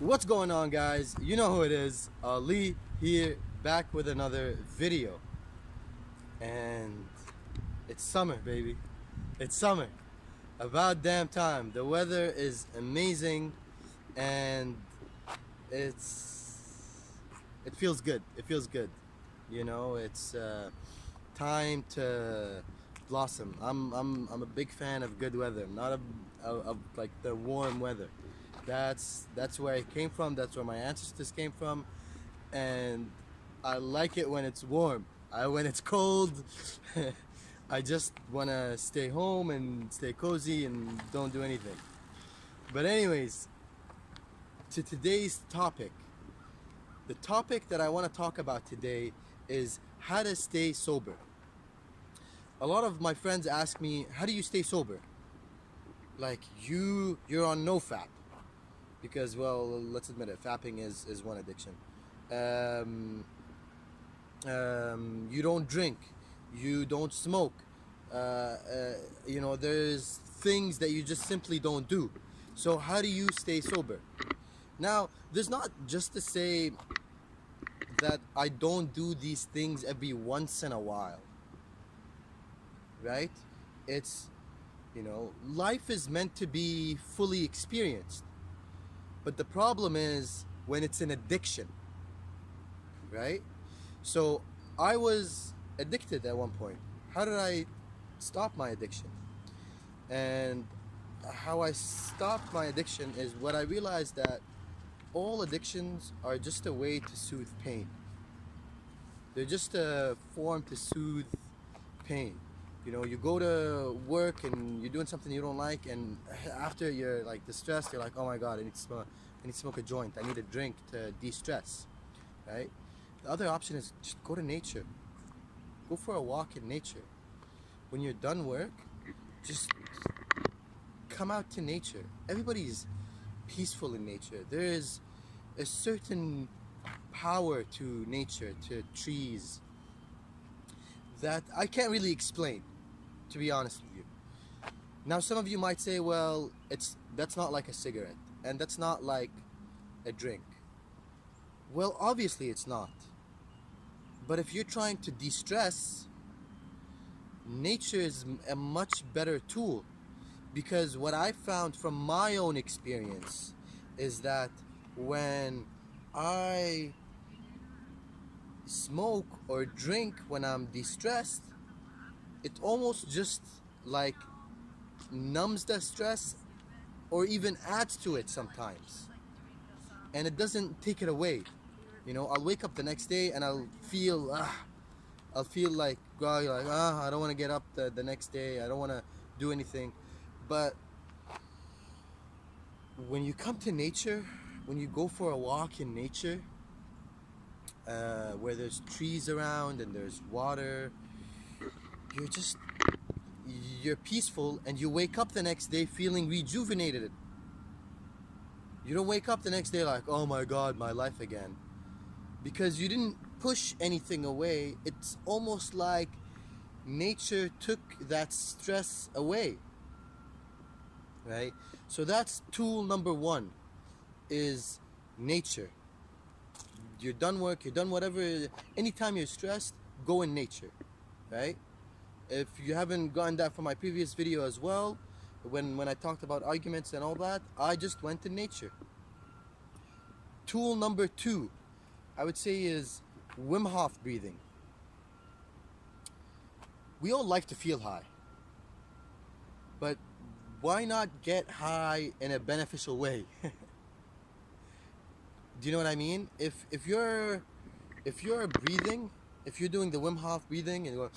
What's going on, guys? You know who it is. Lee here, back with another video. And it's summer, baby. It's summer. About damn time. The weather is amazing, and it feels good. It feels good. It's time to blossom. I'm a big fan of good weather, not of like the warm weather. That's where I came from. That's where my ancestors came from, and I like it when it's warm. When it's cold, I just wanna stay home and stay cozy and don't do anything. But anyways, to today's topic. The topic that I want to talk about today is how to stay sober. A lot of my friends ask me, how do you stay sober? Like you're on no fap. Because, well, let's admit it, fapping is one addiction. You don't drink, you don't smoke. There's things that you just simply don't do. So how do you stay sober? Now, there's not just to say that I don't do these things every once in a while, right? It's, life is meant to be fully experienced. But the problem is when it's an addiction, right? So I was addicted at one point. How did I stop my addiction? And how I stopped my addiction is what I realized that all addictions are just a way to soothe pain. They're just a form to soothe pain. You go to work and you're doing something you don't like, and after you're like distressed, you're like, oh my god, I need to smoke a joint, I need a drink to de-stress, right? The other option is just go to nature. Go for a walk in nature. When you're done work, just come out to nature. Everybody's peaceful in nature. There is a certain power to nature, to trees, that I can't really explain, to be honest with you. Now, some of you might say, well, that's not like a cigarette, and that's not like a drink. Well, obviously it's not. But if you're trying to de-stress, nature is a much better tool. Because what I found from my own experience is that when I smoke or drink when I'm de-stressed, it almost just like numbs the stress or even adds to it sometimes. And it doesn't take it away. I'll wake up the next day and I'll feel like, I don't want to get up the next day. I don't want to do anything. But when you come to nature, when you go for a walk in nature, where there's trees around and there's water, you're peaceful, and you wake up the next day feeling rejuvenated. You don't wake up the next day like, oh my god, my life again. Because you didn't push anything away. It's almost like nature took that stress away. Right? So that's tool number one, is nature. You're done work, you're done whatever. Anytime you're stressed, go in nature. Right? If you haven't gotten that from my previous video as well, when I talked about arguments and all that, I just went to nature. Tool number two, I would say, is Wim Hof breathing. We all like to feel high, but why not get high in a beneficial way? Do you know what I mean? If you're breathing, if you're doing the Wim Hof breathing and you go,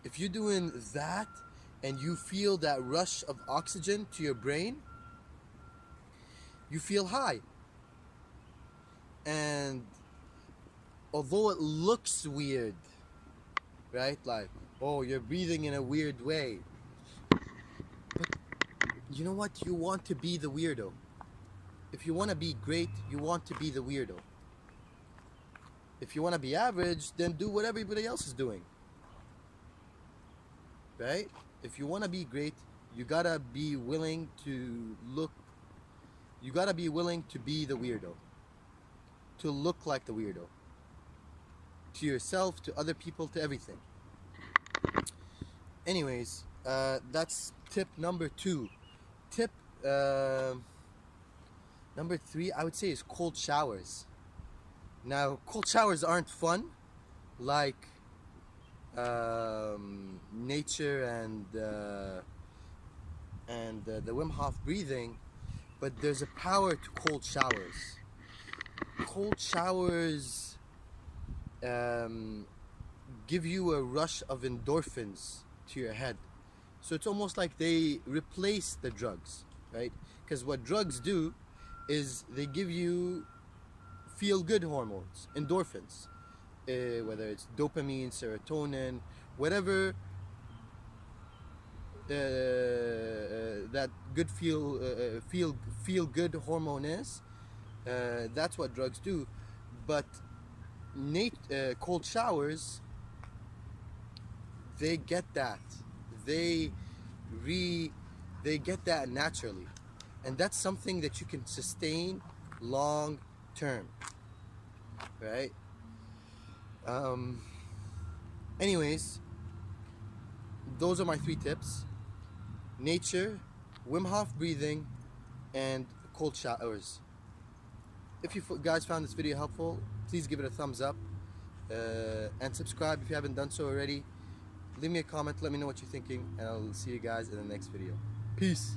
if you're doing that and you feel that rush of oxygen to your brain, you feel high. And although it looks weird, right? Like, oh, you're breathing in a weird way. But you know what? You want to be the weirdo. If you want to be great, you want to be the weirdo. If you want to be average, then do what everybody else is doing. Right? If you want to be great, You gotta be willing to look. You gotta be willing to be the weirdo. To look like the weirdo. To yourself, to other people, to everything. Anyways, that's tip number 2. Tip number 3, I would say, is cold showers. Now, cold showers aren't fun, like nature and the Wim Hof breathing, but there's a power to cold showers. Cold showers give you a rush of endorphins to your head. So it's almost like they replace the drugs, right? Because what drugs do is they give you feel-good hormones, endorphins, whether it's dopamine, serotonin, whatever that good feel good hormone is. That's what drugs do. But cold showers, they get that. They get that naturally, and that's something that you can sustain long term, right? Anyways, those are my 3 tips: nature, Wim Hof breathing, and cold showers. If you guys found this video helpful, please give it a thumbs up and subscribe if you haven't done so already. Leave me a comment, let me know what you're thinking, and I'll see you guys in the next video. Peace.